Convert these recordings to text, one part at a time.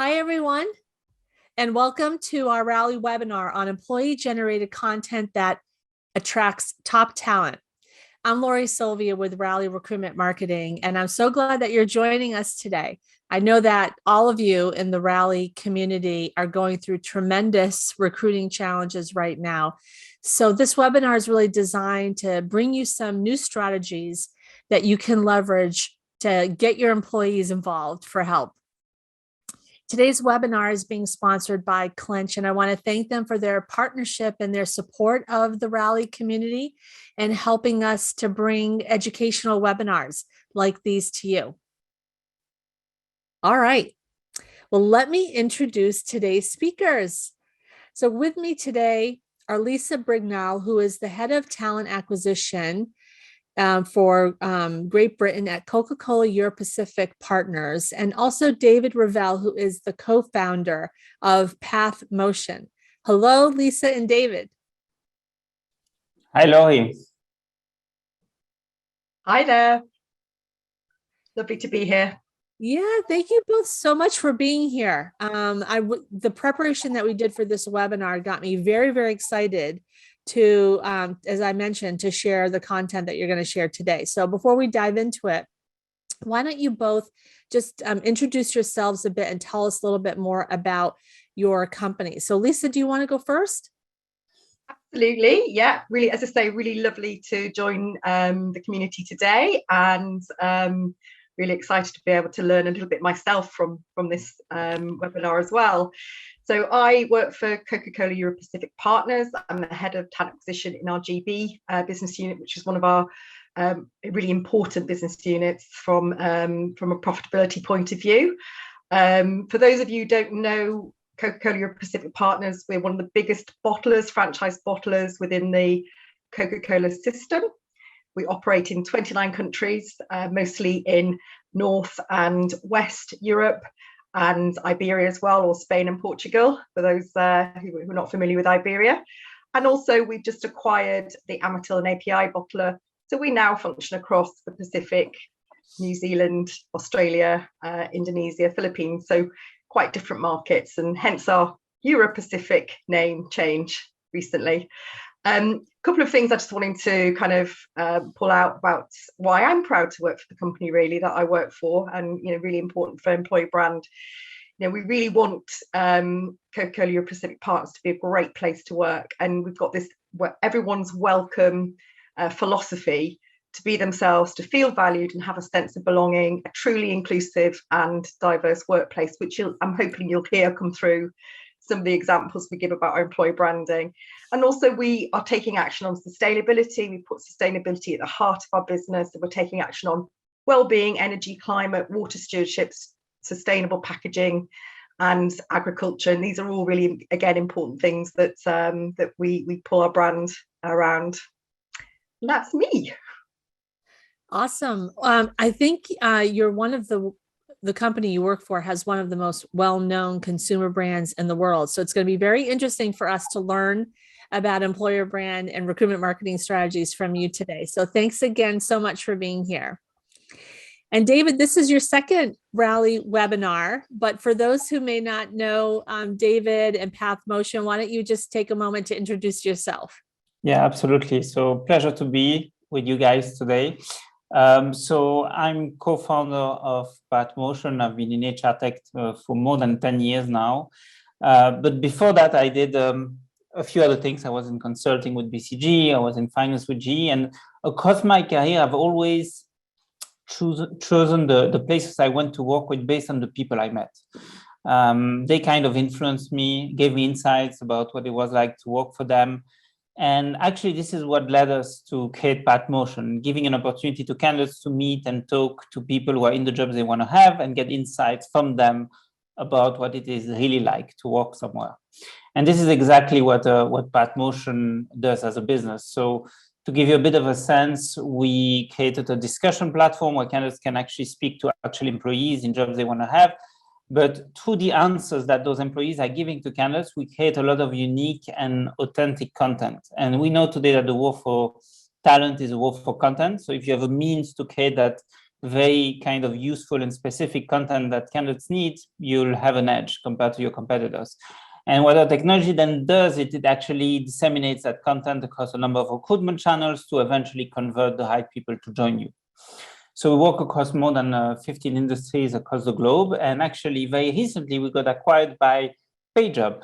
Hi, everyone, and welcome to our Rally webinar on employee-generated content that attracts top talent. I'm Sylvia with Rally Recruitment Marketing, and I'm so glad that you're joining us today. I know that all of you in the Rally community are going through tremendous recruiting challenges right now. So this webinar is really designed to bring you some new strategies that you can leverage to get your employees involved for help. Today's webinar is being sponsored by Clinch, and I want to thank them for their partnership and their support of the Rally community and helping us to bring educational webinars like these to you. All right. Well, let me introduce today's speakers. So with me today are Lisa Brignall, who is the head of talent acquisition for Great Britain at Coca-Cola Europacific Partners, and also David Rivel, who is the co-founder of Pathmotion. Hello, Lisa and David. Hi, Laurie. Hi there. Lovely to be here. Yeah, thank you both so much for being here. The preparation that we did for this webinar got me very, very excited to, as I mentioned, to share the content that you're going to share today. So before we dive into it, why don't you both just introduce yourselves a bit and tell us a little bit more about your company. So Lisa, do you want to go first? Absolutely. Yeah, really, as I say, really lovely to join the community today, and really excited to be able to learn a little bit myself from this webinar as well. So I work for Coca-Cola Europacific Partners. I'm the head of talent acquisition in our GB business unit, which is one of our really important business units from a profitability point of view. For those of you who don't know Coca-Cola Europacific Partners, we're one of the biggest bottlers, franchise bottlers within the Coca-Cola system. We operate in 29 countries, mostly in North and West Europe, and Iberia as well, or Spain and Portugal, for those who are not familiar with Iberia. And also we've just acquired the Amatil and API bottler. So we now function across the Pacific, New Zealand, Australia, Indonesia, Philippines. So quite different markets, and hence our Europacific name change recently. Couple of things I just wanted to kind of pull out about why I'm proud to work for the company, really, that I work for, and really important for employee brand. We really want Coca-Cola Europacific Partners to be a great place to work, and we've got this everyone's welcome philosophy, to be themselves, to feel valued and have a sense of belonging, a truly inclusive and diverse workplace, which I'm hoping you'll hear come through some of the examples we give about our employee branding. And also we are taking action on sustainability. We put sustainability at the heart of our business, and we're taking action on well-being, energy, climate, water stewardship, sustainable packaging and agriculture. And these are all really, again, important things that that we pull our brand around. And that's me. Awesome. I think you're one of the company you work for has one of the most well-known consumer brands in the world. So it's going to be very interesting for us to learn about employer brand and recruitment marketing strategies from you today. So thanks again so much for being here. And David, this is your second Rally webinar, but for those who may not know David and Pathmotion, why don't you just take a moment to introduce yourself? Yeah, absolutely. So pleasure to be with you guys today. So I'm co-founder of Pathmotion. I've been in HR tech for more than 10 years now. But before that, I did a few other things. I was in consulting with BCG. I was in finance with GE. And across my career, I've always chosen the places I went to work with based on the people I met. They kind of influenced me, gave me insights about what it was like to work for them. And actually, this is what led us to create Pathmotion, giving an opportunity to candidates to meet and talk to people who are in the jobs they want to have and get insights from them about what it is really like to work somewhere. And this is exactly what Pathmotion does as a business. So to give you a bit of a sense, we created a discussion platform where candidates can actually speak to actual employees in jobs they want to have. But through the answers that those employees are giving to candidates, we create a lot of unique and authentic content. And we know today that the war for talent is a war for content. So if you have a means to create that very kind of useful and specific content that candidates need, you'll have an edge compared to your competitors. And what our technology then does, it actually disseminates that content across a number of recruitment channels to eventually convert the right people to join you. So we work across more than 15 industries across the globe. And actually, very recently, we got acquired by PageUp.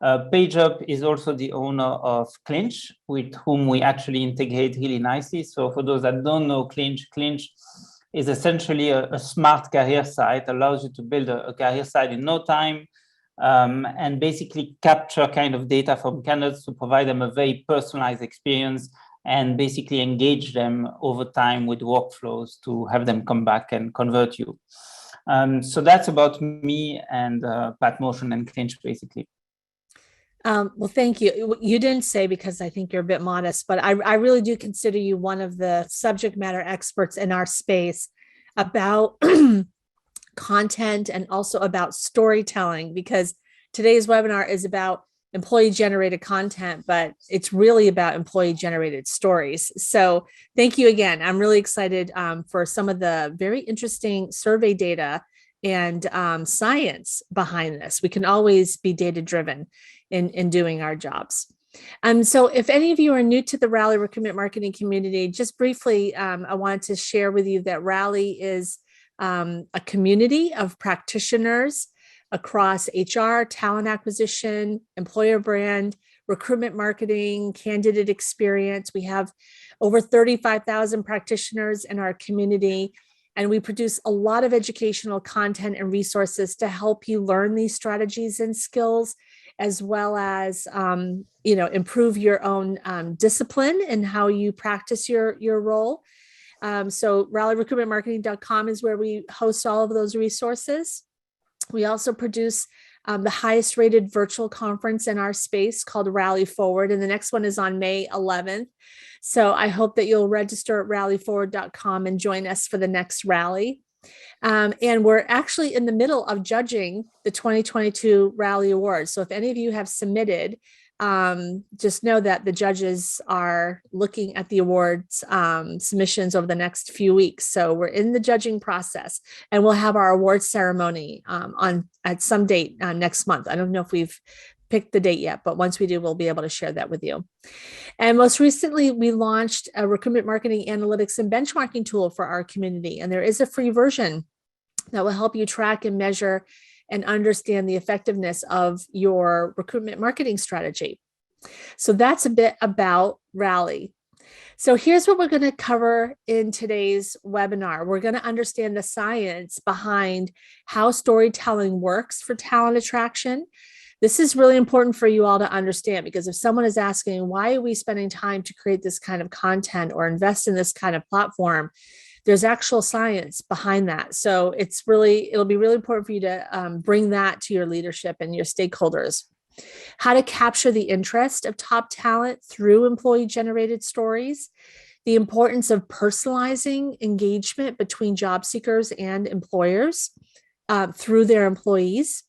PageUp is also the owner of Clinch, with whom we actually integrate really nicely. So for those that don't know Clinch is essentially a smart career site, allows you to build a career site in no time, and basically capture kind of data from candidates to provide them a very personalized experience and basically engage them over time with workflows to have them come back and convert you. So that's about me and Pathmotion and Clinch, basically. Well, thank you. You didn't say, because I think you're a bit modest, but I really do consider you one of the subject matter experts in our space about content and also about storytelling, because today's webinar is about employee generated content, but it's really about employee generated stories. So thank you again. I'm really excited for some of the very interesting survey data and science behind this. We can always be data driven in doing our jobs. So if any of you are new to the Rally recruitment marketing community, just briefly, I wanted to share with you that Rally is a community of practitioners across HR, talent acquisition, employer brand, recruitment marketing, candidate experience. We have over 35,000 practitioners in our community, and we produce a lot of educational content and resources to help you learn these strategies and skills, as well as improve your own discipline and how you practice your role. So rallyrecruitmentmarketing.com is where we host all of those resources. We also produce the highest rated virtual conference in our space called Rally Forward, and the next one is on May 11th. So I hope that you'll register at rallyforward.com and join us for the next rally. And we're actually in the middle of judging the 2022 Rally Awards. So if any of you have submitted, just know that the judges are looking at the awards submissions over the next few weeks. So we're in the judging process, and we'll have our awards ceremony at some date next month. I don't know if we've picked the date yet, but once we do, we'll be able to share that with you. And most recently, we launched a recruitment marketing analytics and benchmarking tool for our community. And there is a free version that will help you track and measure and understand the effectiveness of your recruitment marketing strategy. So that's a bit about Rally. So here's what we're going to cover in today's webinar. We're going to understand the science behind how storytelling works for talent attraction. This is really important for you all to understand, because if someone is asking, why are we spending time to create this kind of content or invest in this kind of platform, there's actual science behind that. So it'll be really important for you to bring that to your leadership and your stakeholders. How to capture the interest of top talent through employee generated stories, the importance of personalizing engagement between job seekers and employers through their employees,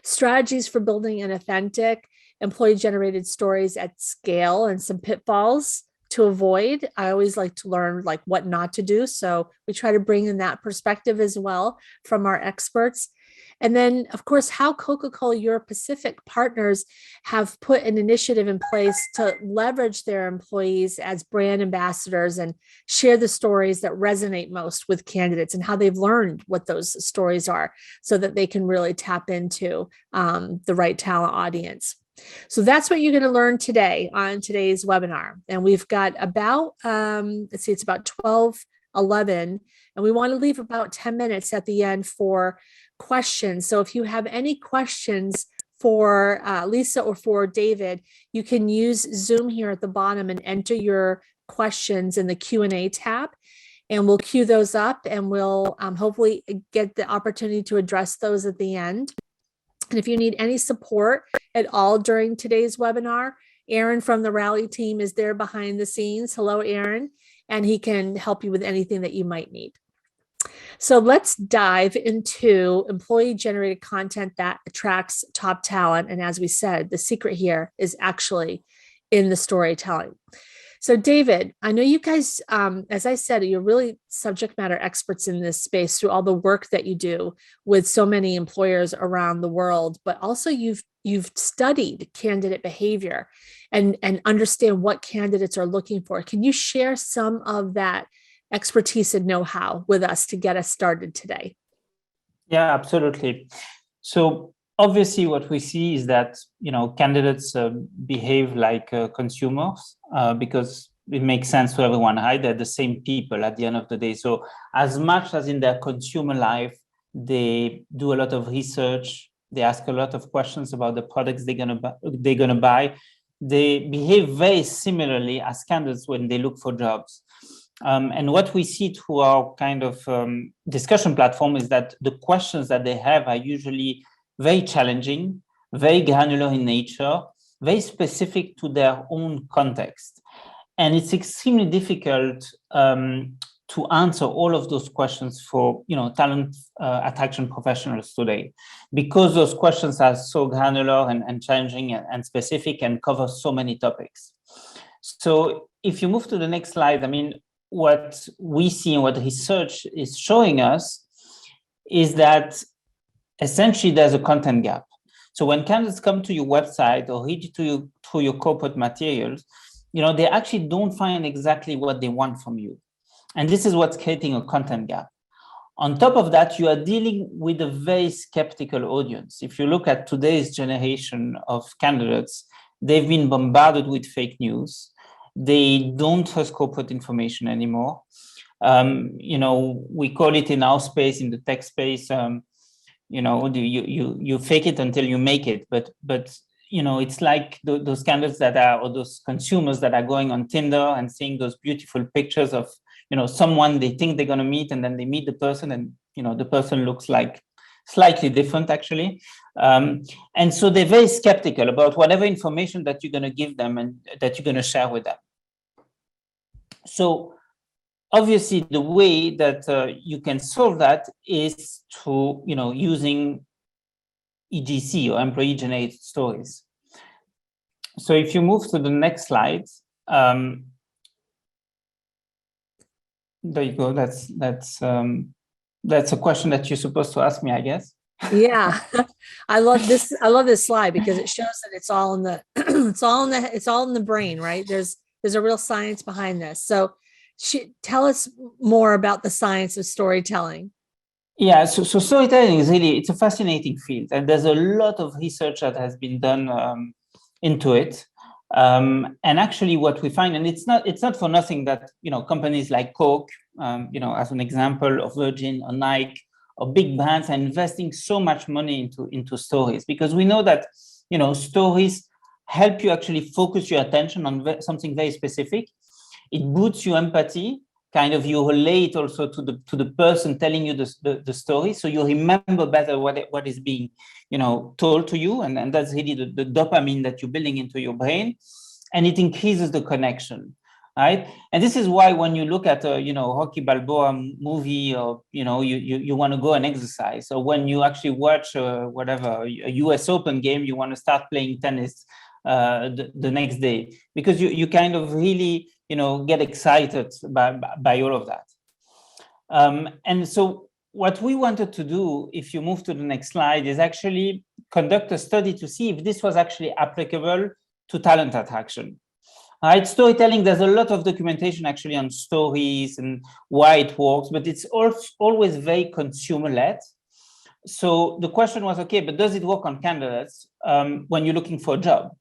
strategies for building an authentic employee generated stories at scale, and some pitfalls to avoid. I always like to learn what not to do. So we try to bring in that perspective as well from our experts. And then, of course, how Coca-Cola Europacific partners have put an initiative in place to leverage their employees as brand ambassadors and share the stories that resonate most with candidates, and how they've learned what those stories are so that they can really tap into the right talent audience. So that's what you're going to learn today on today's webinar. And we've got about, it's about 12:11, and we want to leave about 10 minutes at the end for questions. So if you have any questions for Lisa or for David, you can use Zoom here at the bottom and enter your questions in the Q&A tab, and we'll queue those up, and we'll hopefully get the opportunity to address those at the end. And if you need any support at all during today's webinar, Aaron from the Rally team is there behind the scenes. Hello, Aaron, and he can help you with anything that you might need. So let's dive into employee generated content that attracts top talent. And as we said, the secret here is actually in the storytelling. So, David, I know you guys, as I said, you're really subject matter experts in this space through all the work that you do with so many employers around the world, but also you've studied candidate behavior and understand what candidates are looking for. Can you share some of that expertise and know-how with us to get us started today? Yeah, absolutely. So obviously what we see is that, candidates behave like consumers because it makes sense to everyone, right? They're the same people at the end of the day. So as much as in their consumer life, they do a lot of research, they ask a lot of questions about the products they're gonna buy. They behave very similarly as candidates when they look for jobs. And what we see through our kind of discussion platform is that the questions that they have are usually very challenging, very granular in nature, very specific to their own context. And it's extremely difficult to answer all of those questions for talent attraction professionals today, because those questions are so granular and challenging and specific and cover so many topics. So if you move to the next slide, I mean, what we see and what research is showing us is that essentially there's a content gap. So when candidates come to your website or read through your corporate materials, they actually don't find exactly what they want from you. And this is what's creating a content gap. On top of that, you are dealing with a very skeptical audience. If you look at today's generation of candidates, they've been bombarded with fake news. They don't trust corporate information anymore. We call it in our space, in the tech space, you fake it until you make it. But it's like those candidates or those consumers that are going on Tinder and seeing those beautiful pictures of, someone they think they're going to meet, and then they meet the person and, the person looks like slightly different actually. And so they're very skeptical about whatever information that you're going to give them and that you're going to share with them. So obviously the way that you can solve that is through, using EGC, or employee generated stories. So if you move to the next slide, there you go. That's a question that you're supposed to ask me, I guess. Yeah, I love this. I love this slide because it shows that it's all in the it's all in the brain, right? There's a real science behind this. So tell us more about the science of storytelling. Yeah, so storytelling is it's a fascinating field, and there's a lot of research that has been done into it. And actually what we find, and it's not for nothing that, companies like Coke, as an example, of Virgin or Nike or big brands are investing so much money into stories, because we know that, stories help you actually focus your attention on something very specific. It boosts your empathy, kind of you relate also to the person telling you the story, so you remember better what is being told to you, and that's really the dopamine that you're building into your brain, and it increases the connection, right? And this is why when you look at a Rocky Balboa movie, or you want to go and exercise, or when you actually watch a US Open game, you want to start playing tennis the next day, because you kind of really get excited by all of that. And so what we wanted to do, if you move to the next slide, is actually conduct a study to see if this was actually applicable to talent attraction. All right, storytelling, there's a lot of documentation actually on stories and why it works, but it's always very consumer-led. So the question was, okay, but does it work on candidates when you're looking for a job?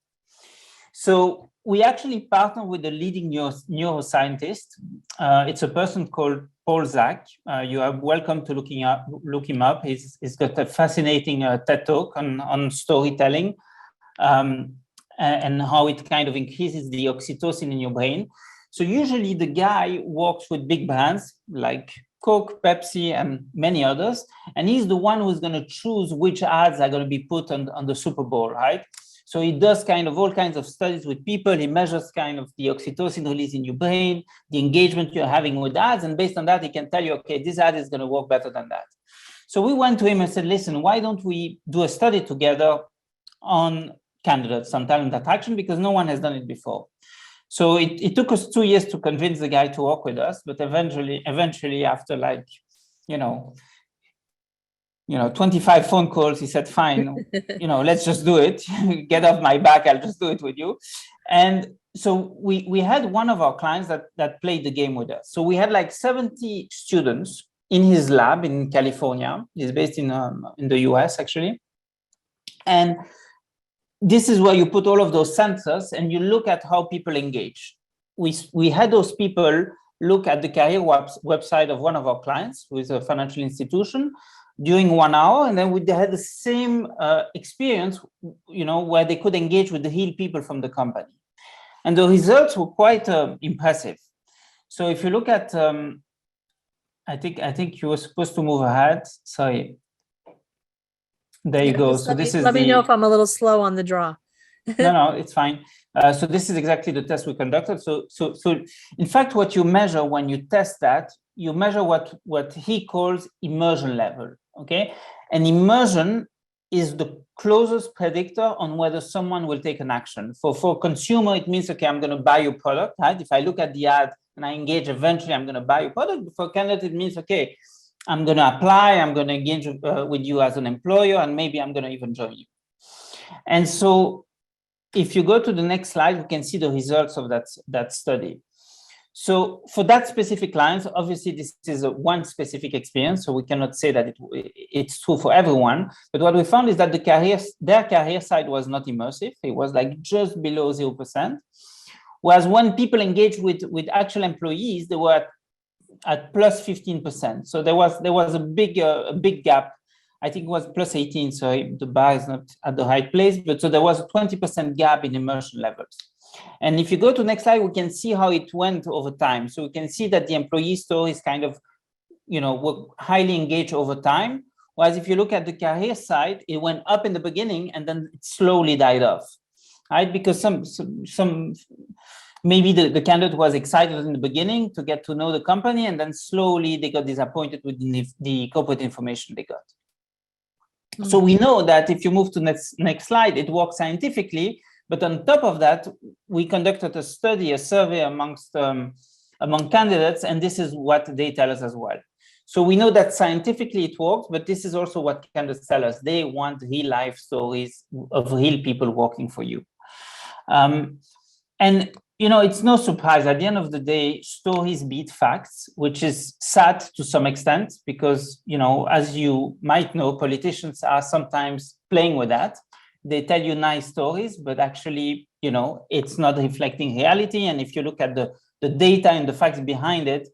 So we actually partner with a leading neuroscientist. It's a person called Paul Zak. You are welcome to look him up. He's got a fascinating TED Talk on storytelling and how it kind of increases the oxytocin in your brain. So usually the guy works with big brands like Coke, Pepsi, and many others. And he's the one who's going to choose which ads are going to be put on the Super Bowl, right? So he does kind of all kinds of studies with people. He measures kind of the oxytocin release in your brain, the engagement you're having with ads. And based on that, he can tell you, okay, this ad is going to work better than that. So we went to him and said, listen, why don't we do a study together on candidates, on talent attraction, because no one has done it before. So it took us 2 years to convince the guy to work with us, but eventually after like, 25 phone calls, he said, fine, let's just do it. Get off my back, I'll just do it with you. And so we had one of our clients that played the game with us. So we had like 70 students in his lab in California. He's based in the US actually. And this is where you put all of those sensors and you look at how people engage. We had those people look at the career website of one of our clients, who is a financial institution, during 1 hour, and then they had the same experience, where they could engage with the real people from the company. And the results were quite impressive. So if you look at, I think you were supposed to move ahead. Sorry. There you go. So this is let me know if I'm a little slow on the draw. No, it's fine. So this is exactly the test we conducted. So in fact, what you measure when you test that, you measure what he calls immersion level. Okay, and immersion is the closest predictor on whether someone will take an action. For consumer, it means, okay, I'm going to buy your product, right? If I look at the ad and I engage, eventually I'm going to buy your product. For candidate, it means, okay, I'm going to apply, I'm going to engage with you as an employer, and maybe I'm going to even join you. And so if you go to the next slide, we can see the results of that study. So for that specific client, obviously this is one specific experience, so we cannot say that it's true for everyone. But what we found is that their career side was not immersive. It was like just below 0%. Whereas when people engaged with actual employees, they were at plus 15%. So there was a big gap. I think it was plus 18. So the bar is not at the right place, but so there was a 20% gap in immersion levels. And if you go to the next slide, we can see how it went over time. So we can see that the employee stories kind of, were highly engaged over time. Whereas if you look at the career side, it went up in the beginning and then it slowly died off, right? Because some maybe the candidate was excited in the beginning to get to know the company, and then slowly they got disappointed with the corporate information they got. Mm-hmm. So we know that if you move to next slide, it works scientifically. But on top of that, we conducted a survey among candidates, and this is what they tell us as well. So we know that scientifically it works, but this is also what candidates tell us. They want real life stories of real people working for you. And, it's no surprise. At the end of the day, stories beat facts, which is sad to some extent, because, as you might know, politicians are sometimes playing with that. They tell you nice stories, but actually, it's not reflecting reality. And if you look at the data and the facts behind it,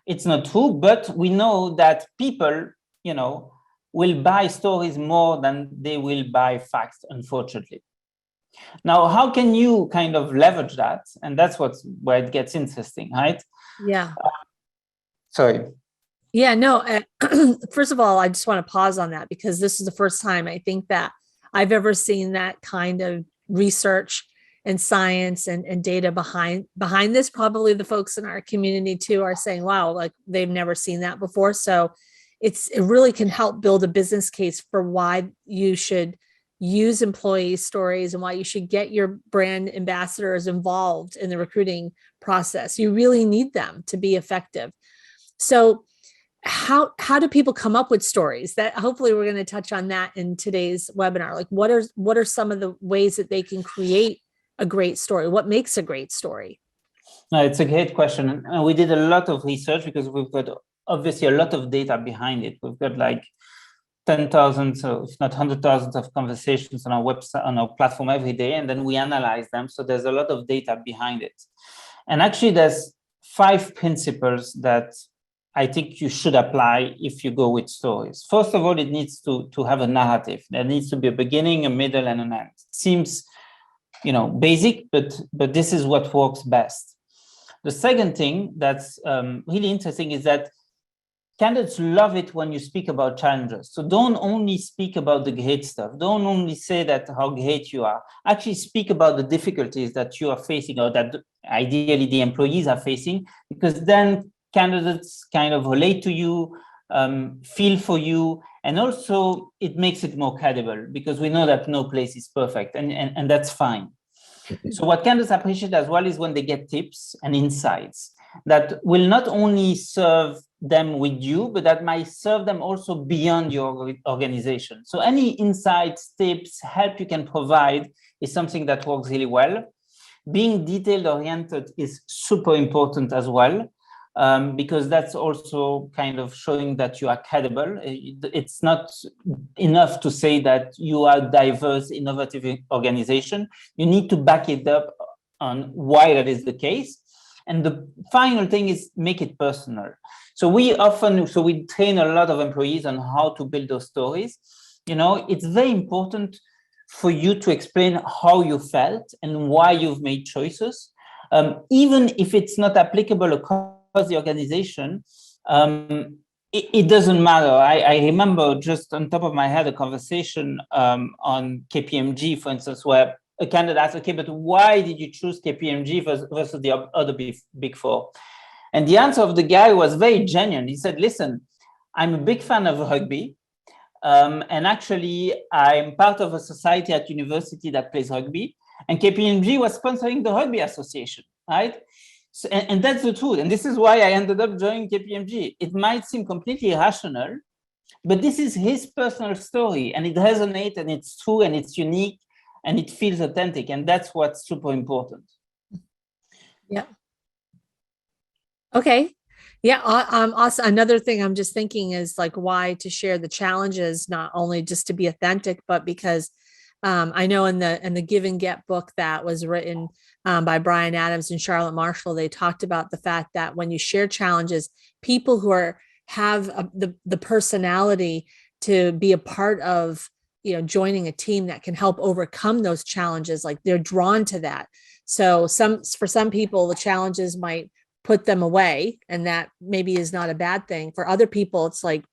it's not true. But we know that people, will buy stories more than they will buy facts, unfortunately. Now, how can you kind of leverage that? And that's where it gets interesting, right? Yeah. Sorry. Yeah, no. First of all, I just want to pause on that, because this is the first time I think that I've ever seen that kind of research and science and data behind this. Probably the folks in our community too are saying, wow, like they've never seen that before. So it really can help build a business case for why you should use employee stories and why you should get your brand ambassadors involved in the recruiting process. You really need them to be effective. So how do people come up with stories? That hopefully we're going to touch on that in today's webinar. Like what are some of the ways that they can create a great story? What makes a great story? No, it's a great question. And we did a lot of research because we've got obviously a lot of data behind it. We've got like 10,000, so if not 100,000 of conversations on our website, on our platform every day, and then we analyze them. So there's a lot of data behind it. And actually there's 5 principles that I think you should apply if you go with stories. First of all, it needs to have a narrative. There needs to be a beginning, a middle, and an end. It seems, basic, but this is what works best. The second thing that's really interesting is that candidates love it when you speak about challenges. So don't only speak about the great stuff. Don't only say that how great you are. Actually speak about the difficulties that you are facing, or that ideally the employees are facing, because then candidates kind of relate to you, feel for you, and also it makes it more credible, because we know that no place is perfect, and that's fine. So what candidates appreciate as well is when they get tips and insights that will not only serve them with you, but that might serve them also beyond your organization. So any insights, tips, help you can provide is something that works really well. Being detailed oriented is super important as well, because that's also kind of showing that you are credible. It's not enough to say that you are a diverse, innovative organization. You need to back it up on why that is the case. And the final thing is make it personal. So we train a lot of employees on how to build those stories. You know, it's very important for you to explain how you felt and why you've made choices, even if it's not applicable across the organization. It doesn't matter. I remember just on top of my head a conversation on KPMG, for instance, where a candidate asked, okay, but why did you choose KPMG versus the other big four? And the answer of the guy was very genuine. He said, listen, I'm a big fan of rugby. And actually, I'm part of a society at university that plays rugby. And KPMG was sponsoring the Rugby Association, right? So, and that's the truth. And this is why I ended up joining KPMG. It might seem completely irrational, but this is his personal story. And it resonates, and it's true, and it's unique, and it feels authentic. And that's what's super important. Yeah. Okay. Yeah. Also, another thing I'm just thinking is like why to share the challenges, not only just to be authentic, but because I know in the Give and Get book that was written by Brian Adams and Charlotte Marshall, they talked about the fact that when you share challenges, people who have the personality to be a part of, you know, joining a team that can help overcome those challenges, like they're drawn to that. So for some people, the challenges might put them away, and that maybe is not a bad thing. For other people, it's like,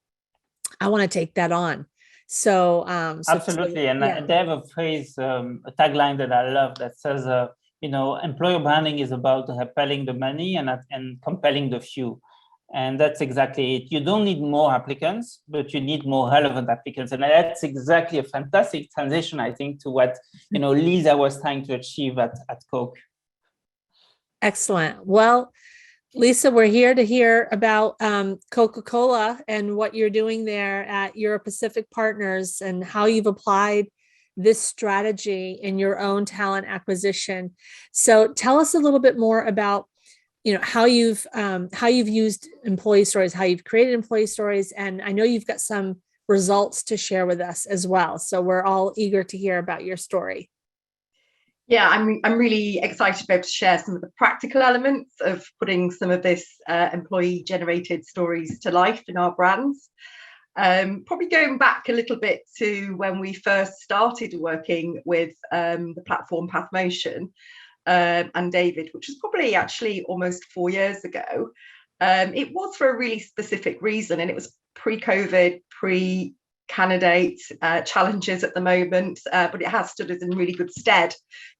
I want to take that on. So absolutely. And yeah. they have a phrase, a tagline that I love that says, you know, employer branding is about repelling the many and compelling the few. And that's exactly it. You don't need more applicants, but you need more relevant applicants. And that's exactly a fantastic transition, I think, to what, you know, Lisa was trying to achieve at Coke. Excellent. Well, Lisa, we're here to hear about Coca-Cola and what you're doing there at Europacific Partners and how you've applied this strategy in your own talent acquisition. So tell us a little bit more about, you know, how you've used employee stories, how you've created employee stories. And I know you've got some results to share with us as well. So we're all eager to hear about your story. Yeah, I'm really excited to be able to share some of the practical elements of putting some of this employee-generated stories to life in our brands. Probably going back a little bit to when we first started working with the platform Pathmotion and David, which was probably actually almost 4 years ago. It was for a really specific reason, and it was pre-COVID, candidate challenges at the moment, but it has stood us in really good stead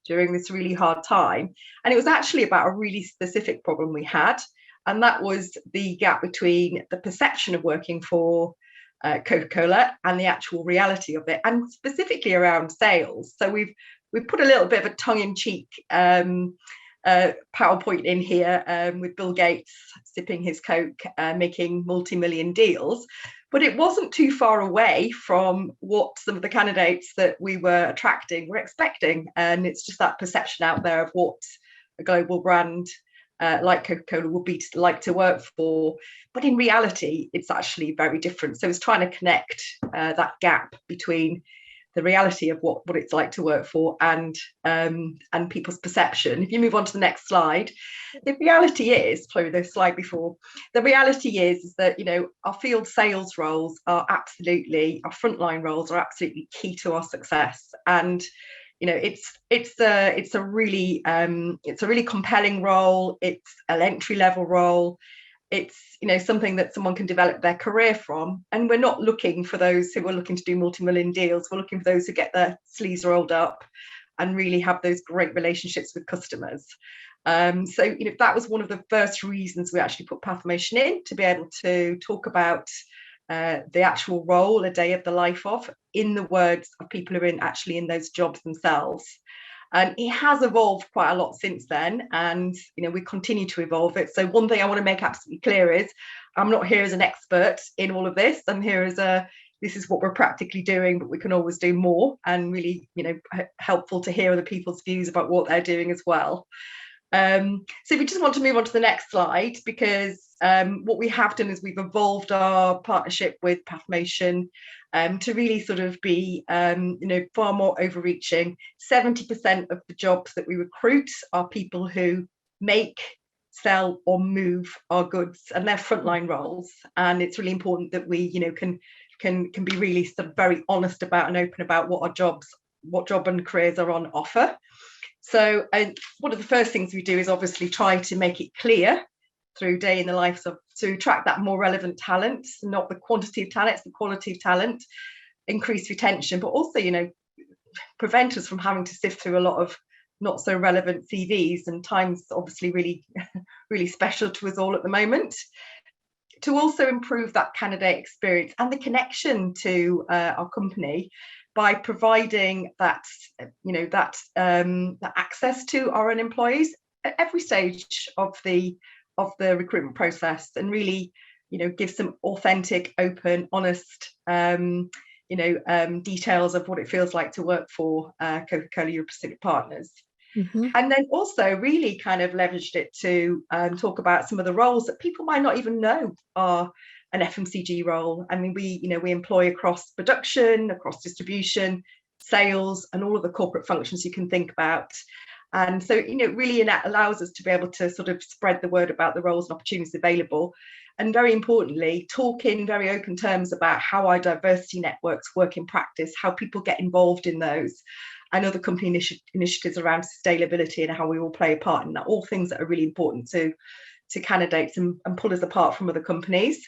during this really hard time. And it was actually about a really specific problem we had, and that was the gap between the perception of working for Coca-Cola and the actual reality of it, and specifically around sales. So we've put a little bit of a tongue-in-cheek PowerPoint in here with Bill Gates sipping his Coke, making multi-million deals. But it wasn't too far away from what some of the candidates that we were attracting were expecting. And it's just that perception out there of what a global brand like Coca-Cola would be like to work for. But in reality, it's actually very different. So it's trying to connect that gap between the reality of what it's like to work for and people's perception. If you move on to the next slide, the reality is, sorry, the slide before, the reality is that, you know, our field sales roles are absolutely, our frontline roles are absolutely key to our success. And, you know, it's a really compelling role. It's an entry level role. It's, you know, something that someone can develop their career from. And we're not looking for those who are looking to do multi-million deals. We're looking for those who get their sleeves rolled up and really have those great relationships with customers. So, you know, that was one of the first reasons we actually put Pathmotion in, to be able to talk about the actual role, a day of the life of, in the words of people who are actually in those jobs themselves. And it has evolved quite a lot since then, and we continue to evolve it. So one thing I want to make absolutely clear is I'm not here as an expert in all of this. I'm here as this is what we're practically doing, but we can always do more, and really, helpful to hear other people's views about what they're doing as well. So if we just want to move on to the next slide, because what we have done is we've evolved our partnership with Pathmotion to really sort of be, far more overreaching. 70% of the jobs that we recruit are people who make, sell, or move our goods, and they're frontline roles. And it's really important that we, can be really sort of very honest about and open about what job and careers are on offer. So one of the first things we do is obviously try to make it clear through day in the lives to attract that more relevant talent, not the quantity of talent, it's the quality of talent, increase retention, but also, prevent us from having to sift through a lot of not so relevant CVs, and time's obviously really, really special to us all at the moment. To also improve that candidate experience and the connection to our company by providing that, that access to our own employees at every stage of the recruitment process, and really, give some authentic, open, honest, details of what it feels like to work for Coca-Cola Europacific partners. Mm-hmm. And then also really kind of leveraged it to talk about some of the roles that people might not even know are an FMCG role. I mean, we employ across production, across distribution, sales, and all of the corporate functions you can think about. And so, really allows us to be able to sort of spread the word about the roles and opportunities available. And very importantly, talk in very open terms about how our diversity networks work in practice, how people get involved in those, and other company initiatives around sustainability and how we all play a part in that, all things that are really important to candidates and pull us apart from other companies.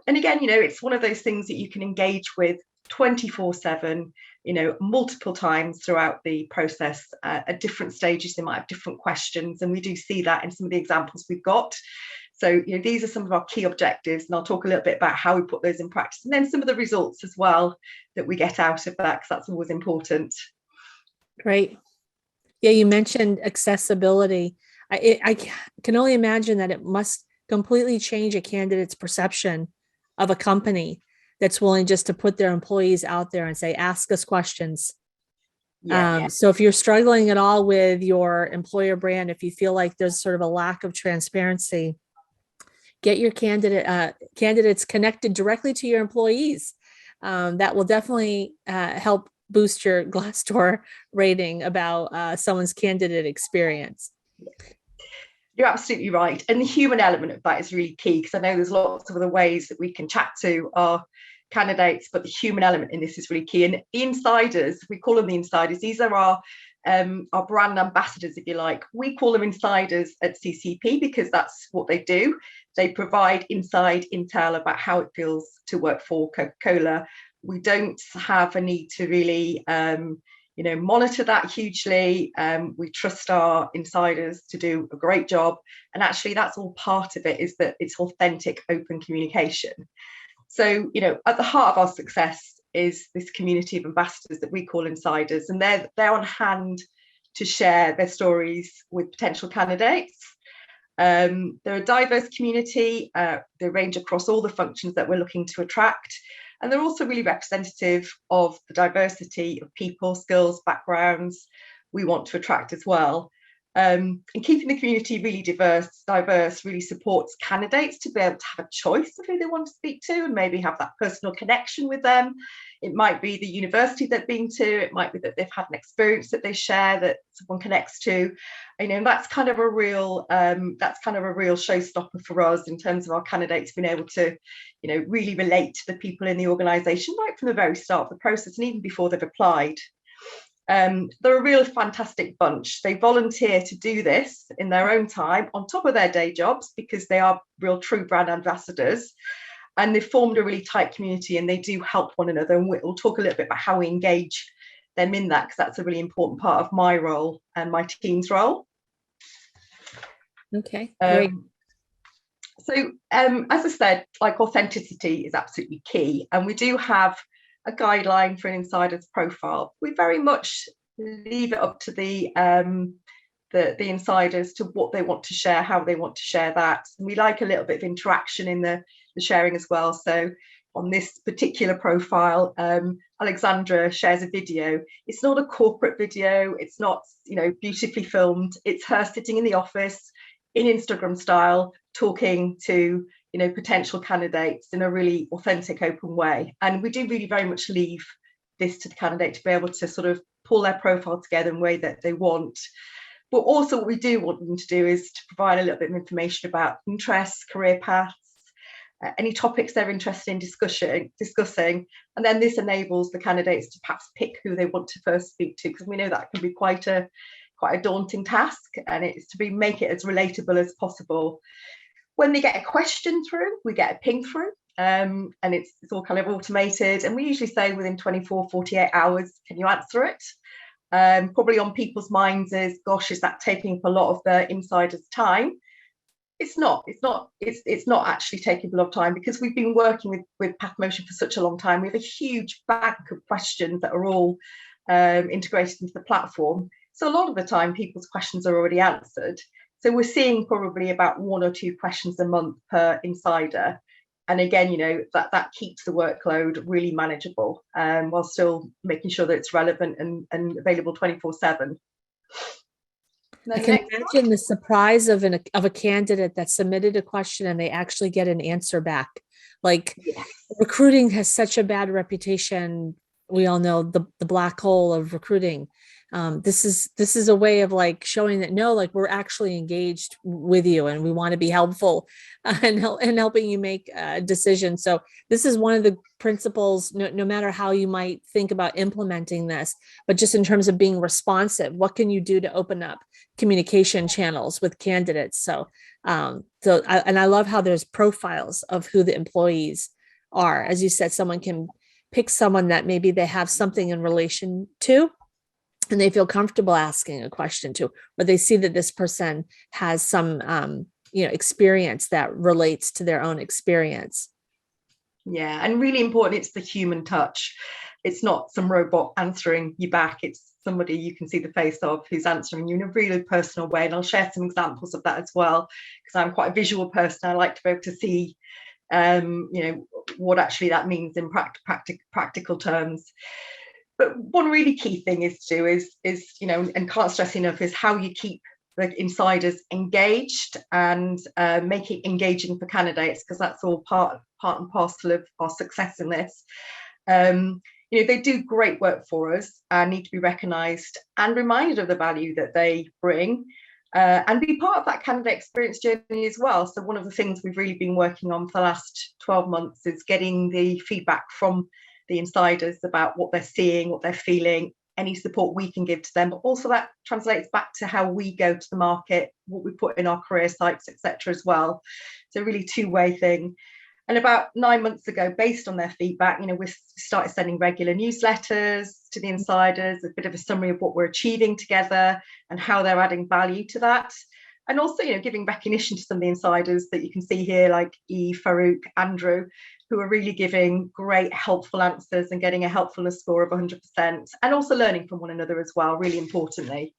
And again, it's one of those things that you can engage with 24/7, multiple times throughout the process. At different stages, they might have different questions, and we do see that in some of the examples we've got. So, these are some of our key objectives, and I'll talk a little bit about how we put those in practice, and then some of the results as well that we get out of that, because that's always important. Great. Yeah, you mentioned accessibility. I can only imagine that it must completely change a candidate's perception of a company that's willing just to put their employees out there and say, ask us questions. Yeah. So if you're struggling at all with your employer brand, if you feel like there's sort of a lack of transparency, get your candidates connected directly to your employees. That will definitely help boost your Glassdoor rating about someone's candidate experience. You're absolutely right. And the human element of that is really key, because I know there's lots of other ways that we can chat to our candidates, but the human element in this is really key. And the insiders, we call them the insiders, these are our brand ambassadors, if you like. We call them insiders at CCP because that's what they do. They provide inside intel about how it feels to work for Coca-Cola. We don't have a need to really monitor that hugely. We trust our insiders to do a great job, and actually that's all part of it, is that it's authentic, open communication. So at the heart of our success is this community of ambassadors that we call insiders, and they're on hand to share their stories with potential candidates. They're a diverse community. They range across all the functions that we're looking to attract. And they're also really representative of the diversity of people, skills, backgrounds we want to attract as well. And keeping the community really diverse really supports candidates to be able to have a choice of who they want to speak to, and maybe have that personal connection with them. It might be the university they've been to, it might be that they've had an experience that they share that someone connects to. And that's kind of a real showstopper for us in terms of our candidates being able to really relate to the people in the organisation right from the very start of the process, and even before they've applied. They're a real fantastic bunch. They volunteer to do this in their own time on top of their day jobs, because they are real true brand ambassadors, and they've formed a really tight community, and they do help one another. And we'll talk a little bit about how we engage them in that, because that's a really important part of my role and my team's role. Okay, great. So as I said, authenticity is absolutely key, and we do have a guideline for an insider's profile. We very much leave it up to the insiders to what they want to share, how they want to share that. And we like a little bit of interaction in the sharing as well. So on this particular profile, Alexandra shares a video. It's not a corporate video. It's not, beautifully filmed. It's her sitting in the office in Instagram style, talking to, potential candidates in a really authentic, open way. And we do really very much leave this to the candidate to be able to sort of pull their profile together in a way that they want. But also what we do want them to do is to provide a little bit of information about interests, career paths, any topics they're interested in discussing. And then this enables the candidates to perhaps pick who they want to first speak to, because we know that can be quite a daunting task, and it's to make it as relatable as possible. When they get a question through, we get a ping through, and it's all kind of automated. And we usually say within 24, 48 hours, can you answer it? Probably on people's minds is, gosh, is that taking up a lot of the insiders' time? It's not actually taking a lot of time, because we've been working with Pathmotion for such a long time. We have a huge bank of questions that are all integrated into the platform. So a lot of the time, people's questions are already answered. So we're seeing probably about 1 or 2 questions a month per insider. And again, that keeps the workload really manageable, while still making sure that it's relevant and available 24/7. I can imagine the surprise of a candidate that submitted a question and they actually get an answer back. Like, yes. Recruiting has such a bad reputation. We all know the black hole of recruiting. This is a way of like showing that no, like we're actually engaged with you and we want to be helpful and helping you make a decision. So this is one of the principles, no matter how you might think about implementing this, but just in terms of being responsive, what can you do to open up communication channels with candidates? So I love how there's profiles of who the employees are. As you said, someone can pick someone that maybe they have something in relation to, and they feel comfortable asking a question to, or they see that this person has some, experience that relates to their own experience. Yeah, and really important, it's the human touch. It's not some robot answering you back. It's somebody you can see the face of who's answering you in a really personal way. And I'll share some examples of that as well, because I'm quite a visual person. I like to be able to see, what actually that means in practical terms. But one really key thing is to do is and can't stress enough, is how you keep the insiders engaged and make it engaging for candidates, because that's all part and parcel of our success in this. They do great work for us and need to be recognised and reminded of the value that they bring, and be part of that candidate experience journey as well. So one of the things we've really been working on for the last 12 months is getting the feedback from the insiders about what they're seeing, what they're feeling, any support we can give to them, but also that translates back to how we go to the market, what we put in our career sites, etc. as well. It's a really two-way thing. And about 9 months ago, based on their feedback, we started sending regular newsletters to the insiders, a bit of a summary of what we're achieving together and how they're adding value to that. And also, giving recognition to some of the insiders that you can see here, like Eve, Farouk, Andrew, who are really giving great helpful answers and getting a helpfulness score of 100%, and also learning from one another as well, really importantly.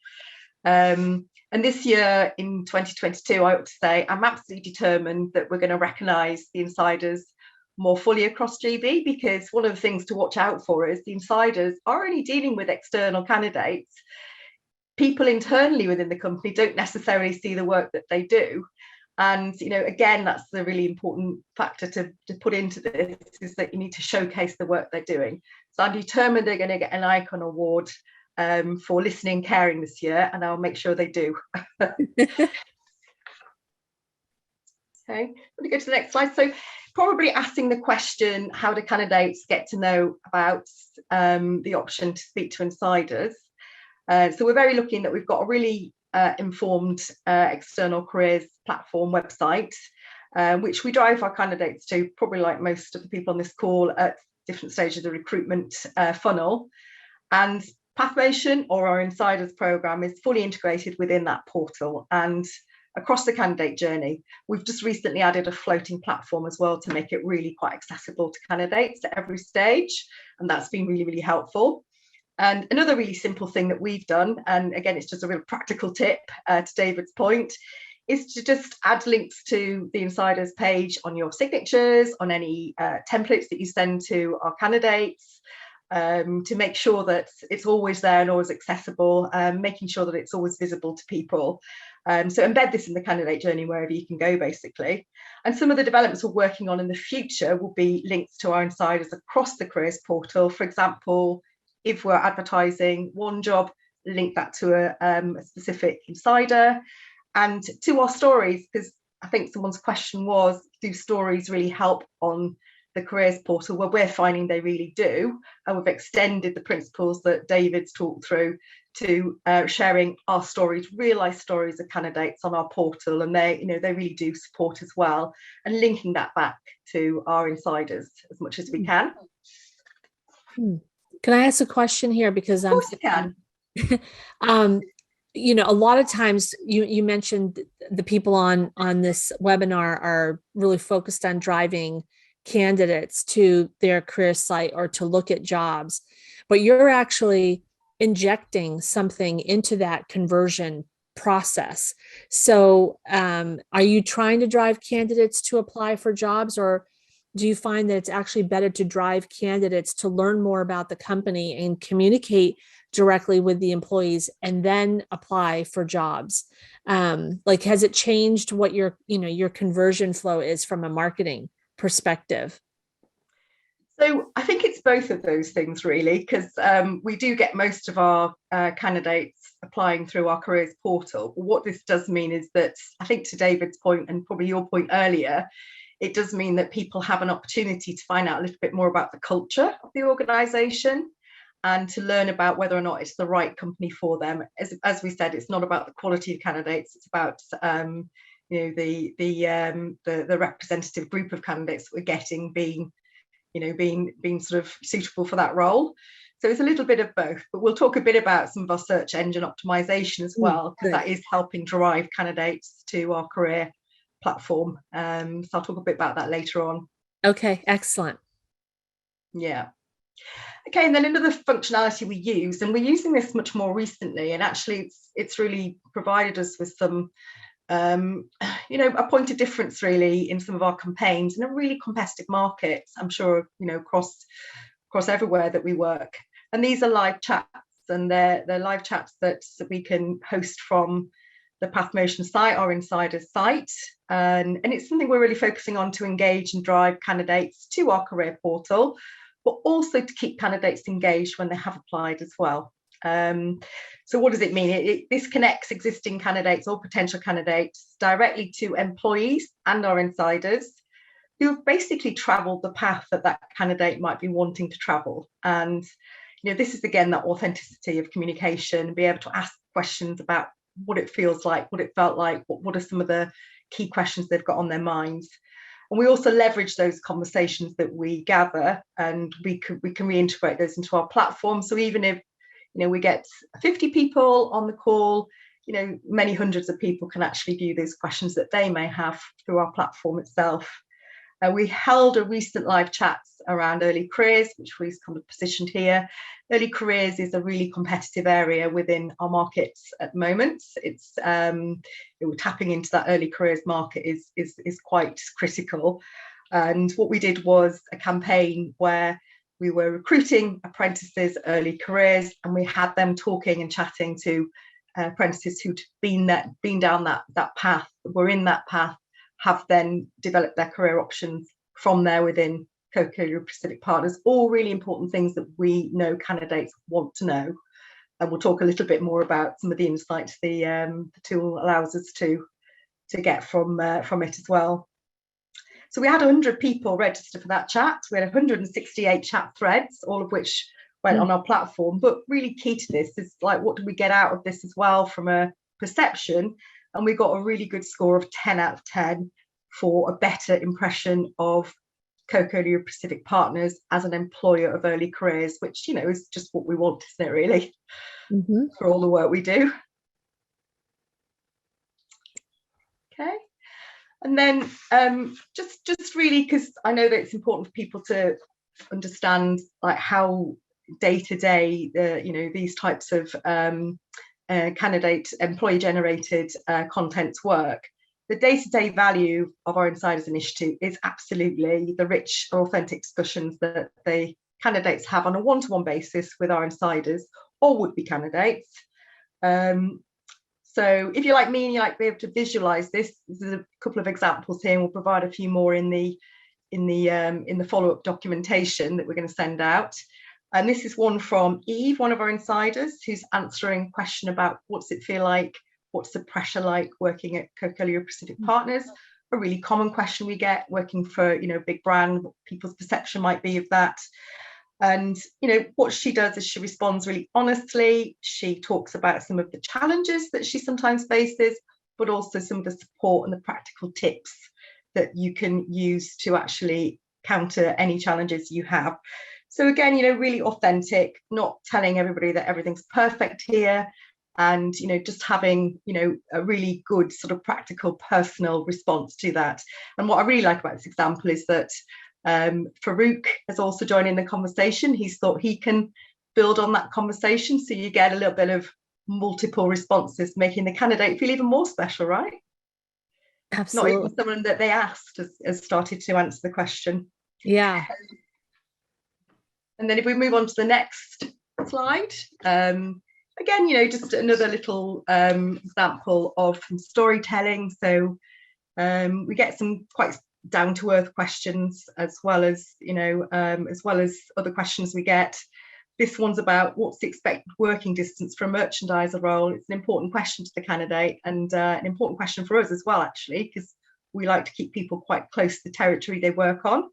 And this year in 2022, I ought to say, I'm absolutely determined that we're going to recognise the insiders more fully across GB, because one of the things to watch out for is the insiders are only dealing with external candidates. People internally within the company don't necessarily see the work that they do. And, again, that's the really important factor to put into this, is that you need to showcase the work they're doing. So I'm determined they're going to get an Icon Award for listening and caring this year, and I'll make sure they do. Okay, I'm going to go to the next slide. So probably asking the question, how do candidates get to know about the option to speak to insiders? So we're very lucky in that we've got a really informed external careers platform website, which we drive our candidates to, probably like most of the people on this call, at different stages of the recruitment funnel. And Pathmotion, or our Insiders program, is fully integrated within that portal and across the candidate journey. We've just recently added a floating platform as well to make it really quite accessible to candidates at every stage, and that's been really, really helpful. And another really simple thing that we've done, and again, it's just a real practical tip to David's point, is to just add links to the Insiders page on your signatures, on any templates that you send to our candidates, to make sure that it's always there and always accessible, making sure that it's always visible to people. So embed this in the candidate journey wherever you can go, basically. And some of the developments we're working on in the future will be links to our Insiders across the careers portal. For example, if we're advertising one job, link that to a specific Insider, and to our stories, because I think someone's question was, do stories really help on the careers portal? Well, we're finding they really do, and we've extended the principles that David's talked through to sharing our stories, real life stories of candidates on our portal, and they really do support as well, and linking that back to our Insiders as much as we can. Can I ask a question here? Because of course you can. A lot of times you mentioned the people on this webinar are really focused on driving candidates to their career site or to look at jobs, but you're actually injecting something into that conversion process. So are you trying to drive candidates to apply for jobs, or do you find that it's actually better to drive candidates to learn more about the company and communicate directly with the employees and then apply for jobs? Has it changed what your conversion flow is from a marketing perspective? So I think it's both of those things, really, because we do get most of our candidates applying through our careers portal. What this does mean is that, I think to David's point and probably your point earlier, it does mean that people have an opportunity to find out a little bit more about the culture of the organisation and to learn about whether or not it's the right company for them. As we said, it's not about the quality of candidates; it's about the representative group of candidates that we're getting being sort of suitable for that role. So it's a little bit of both, but we'll talk a bit about some of our search engine optimization as well, because that is helping drive candidates to our career platform. So I'll talk a bit about that later on. Okay, excellent. Yeah. Okay, and then another functionality we use, and we're using this much more recently, and actually it's really provided us with some a point of difference really in some of our campaigns in a really competitive market, I'm sure, across everywhere that we work. And these are live chats, and they're live chats that we can host from the Pathmotion site, our Insiders site, and it's something we're really focusing on to engage and drive candidates to our career portal, but also to keep candidates engaged when they have applied as well. So what does it mean? This connects existing candidates or potential candidates directly to employees and our Insiders who've basically travelled the path that candidate might be wanting to travel. And this is again that authenticity of communication, be able to ask questions about what it feels like, what it felt like, what are some of the key questions they've got on their minds. And we also leverage those conversations that we gather, and we can reintegrate those into our platform. So even if we get 50 people on the call, many hundreds of people can actually view those questions that they may have through our platform itself. We held a recent live chat around early careers, which we've kind of positioned here. Early careers is a really competitive area within our markets at the moment. It's we're tapping into that early careers market is quite critical. And what we did was a campaign where we were recruiting apprentices early careers, and we had them talking and chatting to apprentices who'd been down that path, were in that path, have then developed their career options from there within Coca-Cola Europacific Partners. All really important things that we know candidates want to know, and we'll talk a little bit more about some of the insights the tool allows us to get from it as well. So we had 100 people register for that chat. We had 168 chat threads, all of which went on our platform. But really key to this is what do we get out of this as well from a perception? And we got a really good score of 10 out of 10 for a better impression of Coca-Cola Europacific Partners as an employer of early careers, which is just what we want, isn't it, really, for all the work we do. Okay. And then just really, because I know that it's important for people to understand how day-to-day, these types of candidate employee generated contents work, the day-to-day value of our Insiders Initiative is absolutely the rich and authentic discussions that the candidates have on a one-to-one basis with our insiders or would-be candidates. So if you're like me and you like to be able to visualize this, there's a couple of examples here, and we'll provide a few more in the follow-up documentation that we're going to send out. And this is one from Eve, one of our insiders, who's answering a question about what's it feel like, what's the pressure like working at Coca-Cola Europacific Partners, a really common question we get working for, a big brand, what people's perception might be of that. And, what she does is she responds really honestly. She talks about some of the challenges that she sometimes faces, but also some of the support and the practical tips that you can use to actually counter any challenges you have. So again, really authentic, not telling everybody that everything's perfect here, and just having a really good sort of practical personal response to that. And what I really like about this example is that Farouk has also joined in the conversation. He's thought he can build on that conversation, so you get a little bit of multiple responses, making the candidate feel even more special, right? Absolutely. Not even someone that they asked has started to answer the question. Yeah. And then if we move on to the next slide, again, just another little example of some storytelling. So we get some quite down-to-earth questions, as well as other questions we get. This one's about what's the expected working distance for a merchandiser role. It's an important question to the candidate, and an important question for us as well, actually, because we like to keep people quite close to the territory they work on.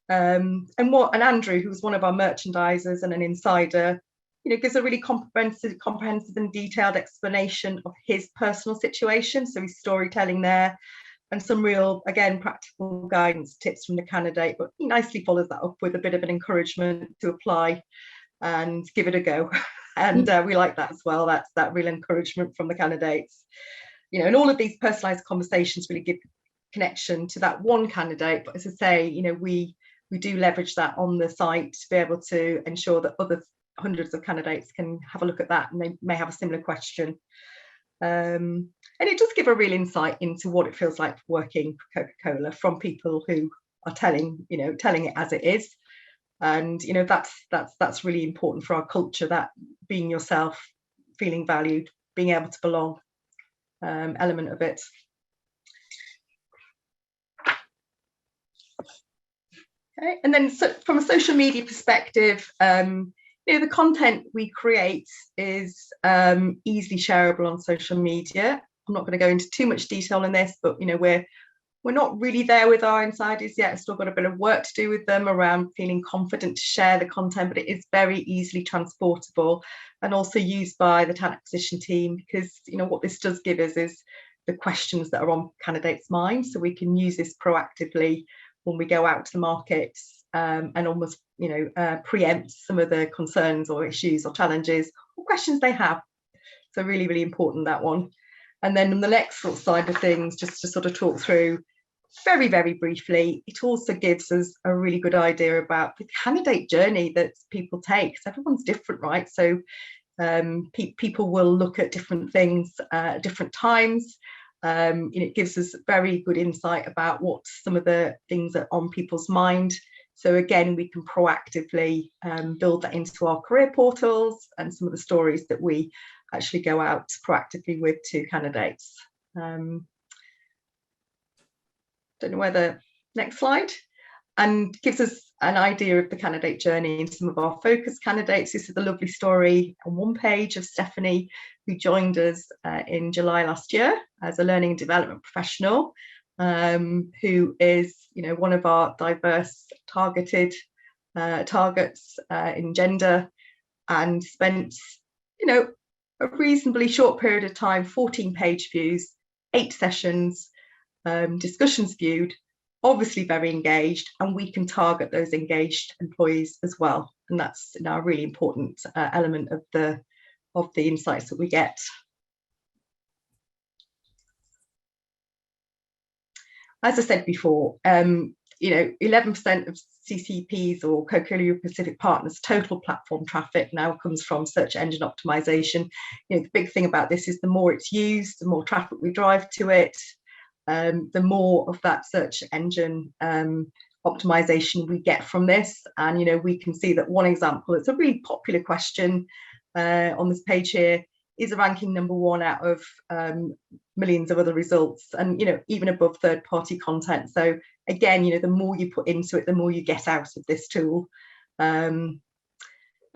And Andrew, who's one of our merchandisers and an insider, gives a really comprehensive and detailed explanation of his personal situation. So he's storytelling there, and some real, again, practical guidance tips from the candidate, but he nicely follows that up with a bit of an encouragement to apply and give it a go. And we like that as well. That's that real encouragement from the candidates. And all of these personalized conversations really give connection to that one candidate. But as I say, we do leverage that on the site to be able to ensure that other hundreds of candidates can have a look at that, and they may have a similar question. And it does give a real insight into what it feels like working for Coca-Cola from people who are telling it as it is. And that's really important for our culture, that being yourself, feeling valued, being able to belong element of it. Okay, and then from a social media perspective, the content we create is easily shareable on social media. I'm not going to go into too much detail on this, but we're not really there with our insiders yet. I've still got a bit of work to do with them around feeling confident to share the content, but it is very easily transportable and also used by the talent acquisition team, because what this does give us is the questions that are on candidates' minds, so we can use this proactively when we go out to the markets, and almost preempt some of the concerns or issues or challenges or questions they have. So really, really important, that one. And then on the next sort of side of things, just to sort of talk through very, very briefly, it also gives us a really good idea about the candidate journey that people take, because everyone's different, right? So people will look at different things at different times. It gives us very good insight about what some of the things are on people's mind. So again, we can proactively build that into our career portals and some of the stories that we actually go out proactively with to candidates. Don't know whether, next slide, and gives us an idea of the candidate journey and some of our focus candidates. This is a lovely story on one page of Stephanie, who joined us in July last year as a learning and development professional, who is one of our diverse targeted targets in gender, and spent a reasonably short period of time, 14-page views, 8 sessions, discussions viewed, obviously very engaged, and we can target those engaged employees as well. And that's now a really important element of the insights that we get. As I said before, 11% of CCP's or Coca-Cola Europacific partners' total platform traffic now comes from search engine optimization. The big thing about this is the more it's used, the more traffic we drive to it, the more of that search engine optimization we get from this. And we can see that one example, it's a really popular question on this page here, is a ranking #1 out of millions of other results, and even above third-party content. So again, the more you put into it, the more you get out of this tool. And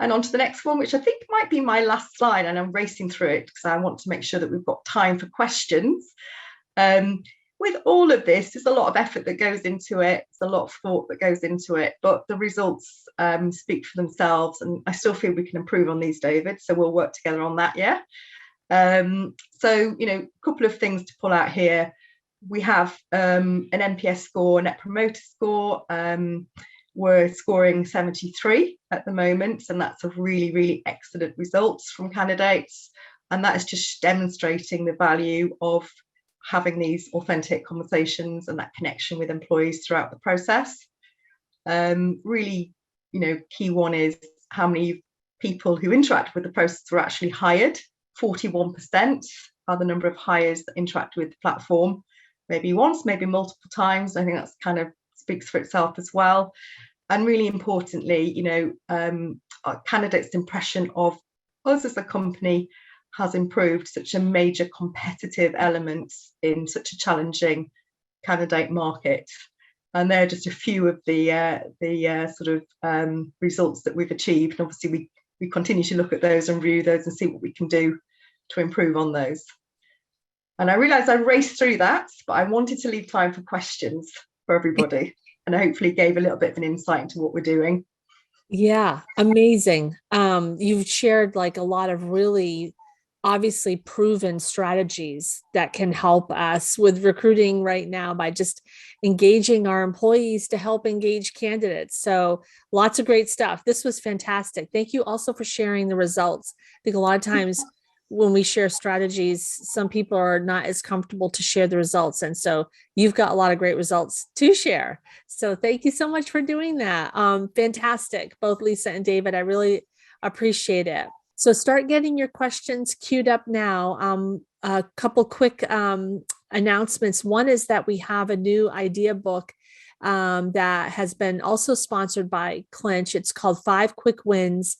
on to the next one, which I think might be my last slide, and I'm racing through it because I want to make sure that we've got time for questions. With all of this, there's a lot of effort that goes into it. There's a lot of thought that goes into it, but the results speak for themselves. And I still feel we can improve on these, David. So we'll work together on that, yeah? So, a couple of things to pull out here. We have an NPS score, Net Promoter Score. We're scoring 73 at the moment, and that's a really, really excellent results from candidates. And that is just demonstrating the value of having these authentic conversations and that connection with employees throughout the process. Really, key one is how many people who interact with the process are actually hired. 41% are the number of hires that interact with the platform, maybe once, maybe multiple times. I think that's kind of speaks for itself as well. And really importantly, our candidates' impression of us as a company has improved, such a major competitive element in such a challenging candidate market. And they're just a few of the sort of results that we've achieved. And obviously, we continue to look at those and review those and see what we can do to improve on those. And I realised I raced through that, but I wanted to leave time for questions for everybody, and I hopefully gave a little bit of an insight into what we're doing. Yeah, amazing. You've shared like a lot of really obviously proven strategies that can help us with recruiting right now by just engaging our employees to help engage candidates. So lots of great stuff. This was fantastic. Thank you also for sharing the results. I think a lot of times when we share strategies, some people are not as comfortable to share the results. And so you've got a lot of great results to share. So thank you so much for doing that. Fantastic. Both Lisa and David, I really appreciate it. So start getting your questions queued up now. A couple quick announcements. One is that we have a new idea book that has been also sponsored by Clinch. It's called 5 Quick Wins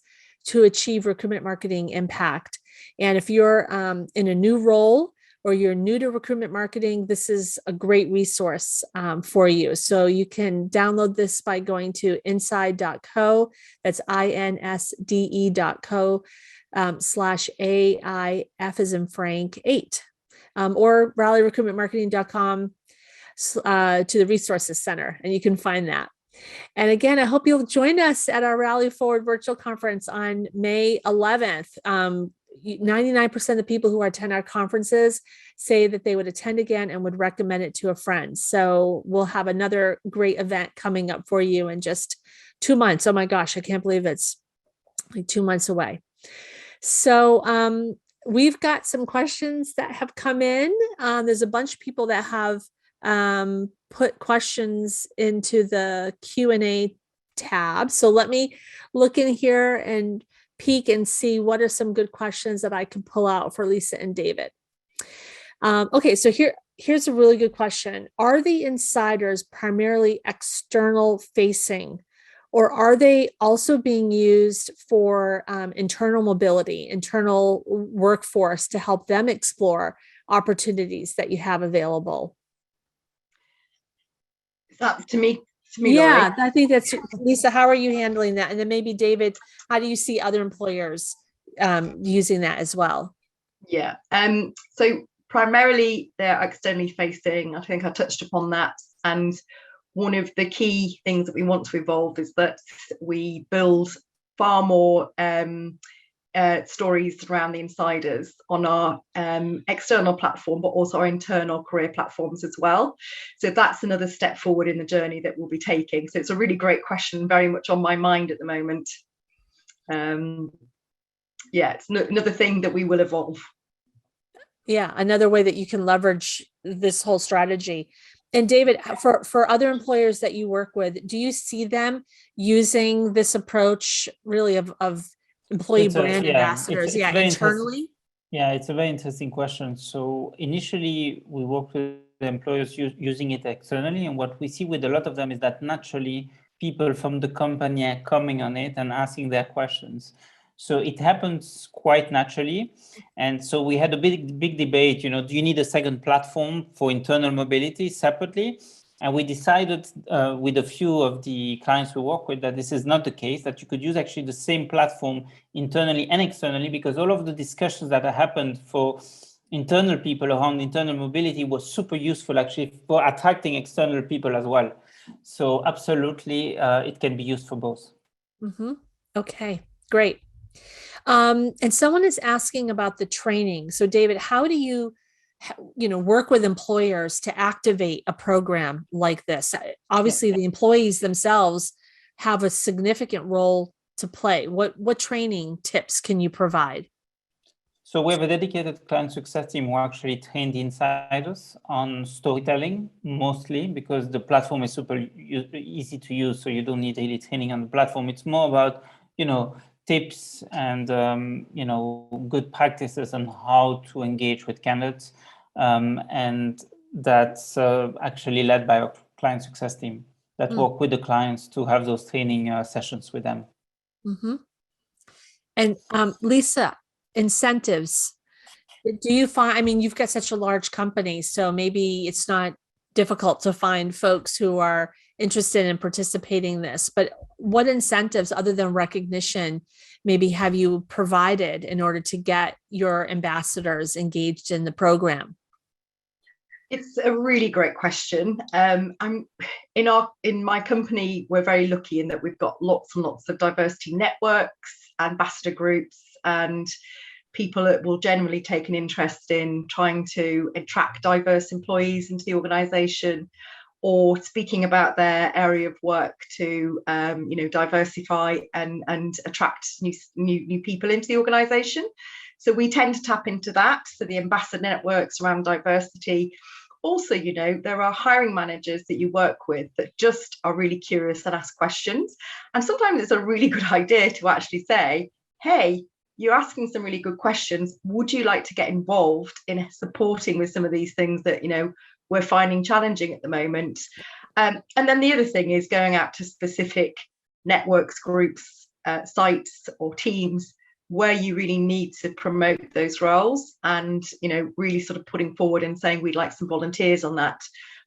to Achieve Recruitment Marketing Impact. And if you're in a new role or you're new to recruitment marketing, this is a great resource for you. So you can download this by going to inside.co. That's INSDE.co /AIF as in Frank 8, or rallyrecruitmentmarketing.com to the resources center, and you can find that. And again, I hope you'll join us at our Rally Forward virtual conference on May 11th. 99% of the people who attend our conferences say that they would attend again and would recommend it to a friend. So we'll have another great event coming up for you in just 2 months. Oh my gosh, I can't believe it's like 2 months away. So we've got some questions that have come in. There's a bunch of people that have put questions into the Q&A tab. So let me look in here and peek and see what are some good questions that I can pull out for Lisa and David. Okay, so here's a really good question. Are the insiders primarily external facing, or are they also being used for internal mobility, internal workforce to help them explore opportunities that you have available? Is that to me? Yeah, Laurie? I think that's Lisa. How are you handling that? And then maybe David, how do you see other employers using that as well? Yeah. So primarily they're externally facing. I think I touched upon that. And one of the key things that we want to evolve is that we build far more stories around the insiders on our external platform, but also our internal career platforms as well. So that's another step forward in the journey that we'll be taking. So it's a really great question, very much on my mind at the moment. Yeah, it's another thing that we will evolve. Yeah, another way that you can leverage this whole strategy. And David, for other employers that you work with, do you see them using this approach really of employee brand ambassadors? It's very Internally? Yeah, it's a very interesting question. So initially, we worked with the employers using it externally, and what we see with a lot of them is that naturally people from the company are coming on it and asking their questions. So it happens quite naturally. And so we had a big debate, do you need a second platform for internal mobility separately? And we decided with a few of the clients we work with that this is not the case, that you could use actually the same platform internally and externally, because all of the discussions that happened for internal people around internal mobility was super useful actually for attracting external people as well. So absolutely, it can be used for both. Mm-hmm. Okay, great. And someone is asking about the training. So David, how do you work with employers to activate a program like this? Obviously, the employees themselves have a significant role to play. What training tips can you provide? So we have a dedicated client success team who actually train the insiders on storytelling, mostly because the platform is super easy to use. So you don't need really training on the platform. It's more about, tips and, good practices on how to engage with candidates. And that's actually led by our client success team that work with the clients to have those training sessions with them. Mm-hmm. And Lisa, incentives. Do you find, you've got such a large company, so maybe it's not difficult to find folks who are interested in participating in this, but what incentives other than recognition maybe have you provided in order to get your ambassadors engaged in the program? It's a really great question. I'm in my company, we're very lucky in that we've got lots and lots of diversity networks, ambassador groups, and people that will generally take an interest in trying to attract diverse employees into the organisation, or speaking about their area of work to diversify and attract new people into the organisation. So we tend to tap into that. So the ambassador networks around diversity. Also, there are hiring managers that you work with that just are really curious and ask questions. And sometimes it's a really good idea to actually say, hey, you're asking some really good questions. Would you like to get involved in supporting with some of these things that, we're finding challenging at the moment? And then the other thing is going out to specific networks, groups, sites or teams where you really need to promote those roles, and really sort of putting forward and saying we'd like some volunteers on that.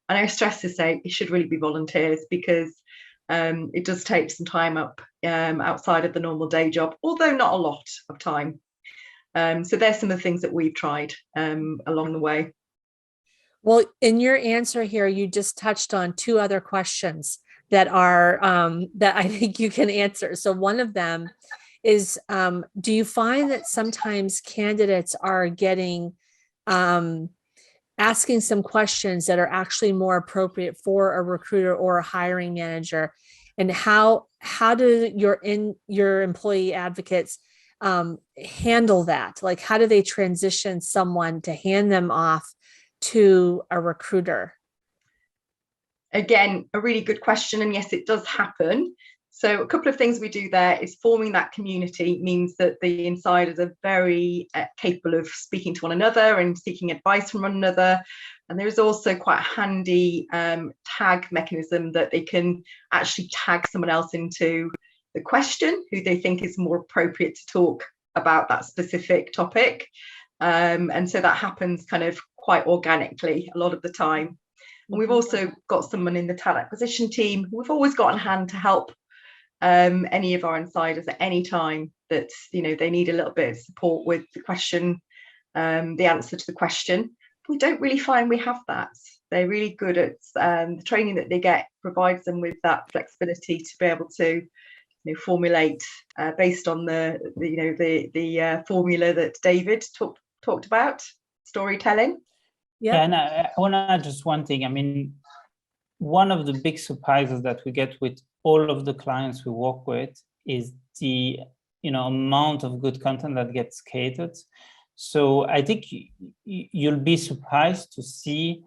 And I stress to say it should really be volunteers, because it does take some time up outside of the normal day job, although not a lot of time. So there's some of the things that we've tried along the way. Well, in your answer here, you just touched on two other questions that are that I think you can answer. So one of them is, do you find that sometimes candidates are getting asking some questions that are actually more appropriate for a recruiter or a hiring manager? And how do your employee advocates handle that? Like, how do they transition someone to hand them off to a recruiter? Again, a really good question. And yes, it does happen. So a couple of things we do there is forming that community means that the insiders are very capable of speaking to one another and seeking advice from one another. And there's also quite a handy tag mechanism that they can actually tag someone else into the question who they think is more appropriate to talk about that specific topic. And so that happens kind of quite organically a lot of the time. And we've also got someone in the talent acquisition team who we've always got on hand to help any of our insiders at any time that they need a little bit of support with the question, the answer to the question. We don't really find we have that. They're really good at the training that they get provides them with that flexibility to be able to formulate based on the formula that David talked about, storytelling. Yeah, and I want to add just one thing. I mean, one of the big surprises that we get with all of the clients we work with is the amount of good content that gets created. So I think you'll be surprised to see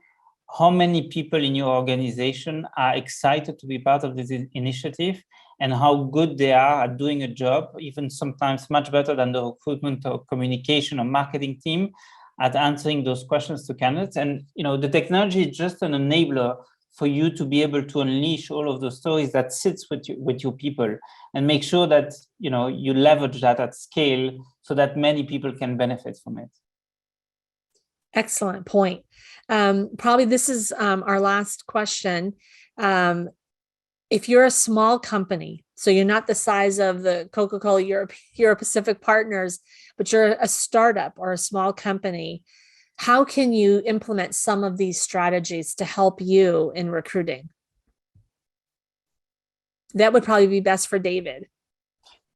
how many people in your organization are excited to be part of this initiative and how good they are at doing a job, even sometimes much better than the recruitment or communication or marketing team at answering those questions to candidates. And, you know, the technology is just an enabler for you to be able to unleash all of those stories that sits with your people and make sure that, you know, you leverage that at scale so that many people can benefit from it. Excellent point. Probably this is our last question. If you're a small company, so you're not the size of the Coca-Cola Europacific partners, but you're a startup or a small company, how can you implement some of these strategies to help you in recruiting? That would probably be best for David.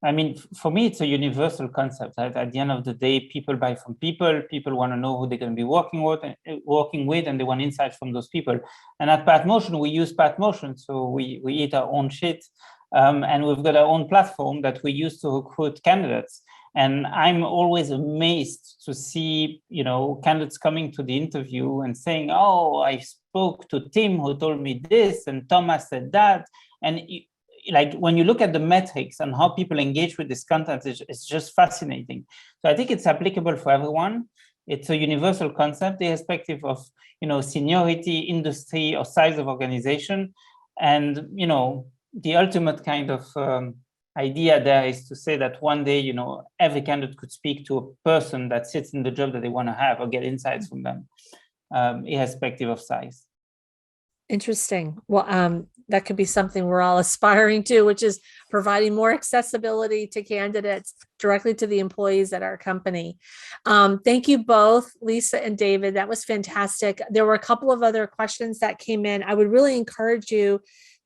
I mean, for me, it's a universal concept. At the end of the day, people buy from people. People want to know who they're going to be working with, and they want insights from those people. And at Pathmotion, we use Pathmotion, so we eat our own shit, and we've got our own platform that we use to recruit candidates. And I'm always amazed to see, you know, candidates coming to the interview and saying, "Oh, I spoke to Tim who told me this, and Thomas said that," and like when you look at the metrics and how people engage with this content, it's just fascinating. So I think it's applicable for everyone. It's a universal concept, irrespective of, you know, seniority, industry, or size of organization. And, you know, the ultimate kind of idea there is to say that one day, you know, every candidate could speak to a person that sits in the job that they want to have or get insights from them, irrespective of size. Interesting. Well, that could be something we're all aspiring to, which is providing more accessibility to candidates directly to the employees at our company. Thank you both, Lisa and David. That was fantastic. There were a couple of other questions that came in. I would really encourage you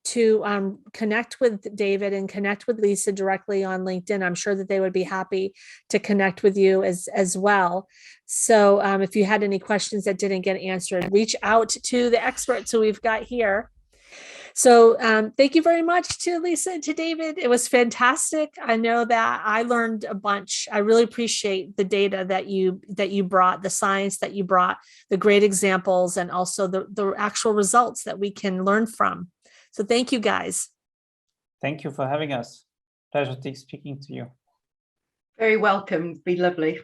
to connect with David and connect with Lisa directly on LinkedIn. I'm sure that they would be happy to connect with you as well. So if you had any questions that didn't get answered, reach out to the experts who we've got here. So thank you very much to Lisa and to David. It was fantastic. I know that I learned a bunch. I really appreciate the data that you brought, the science that you brought, the great examples, and also the actual results that we can learn from. So thank you, guys. Thank you for having us. Pleasure speaking to you. Very welcome. It's been lovely.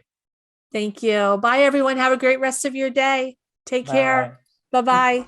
Thank you. Bye, everyone. Have a great rest of your day. Take care. Bye-bye.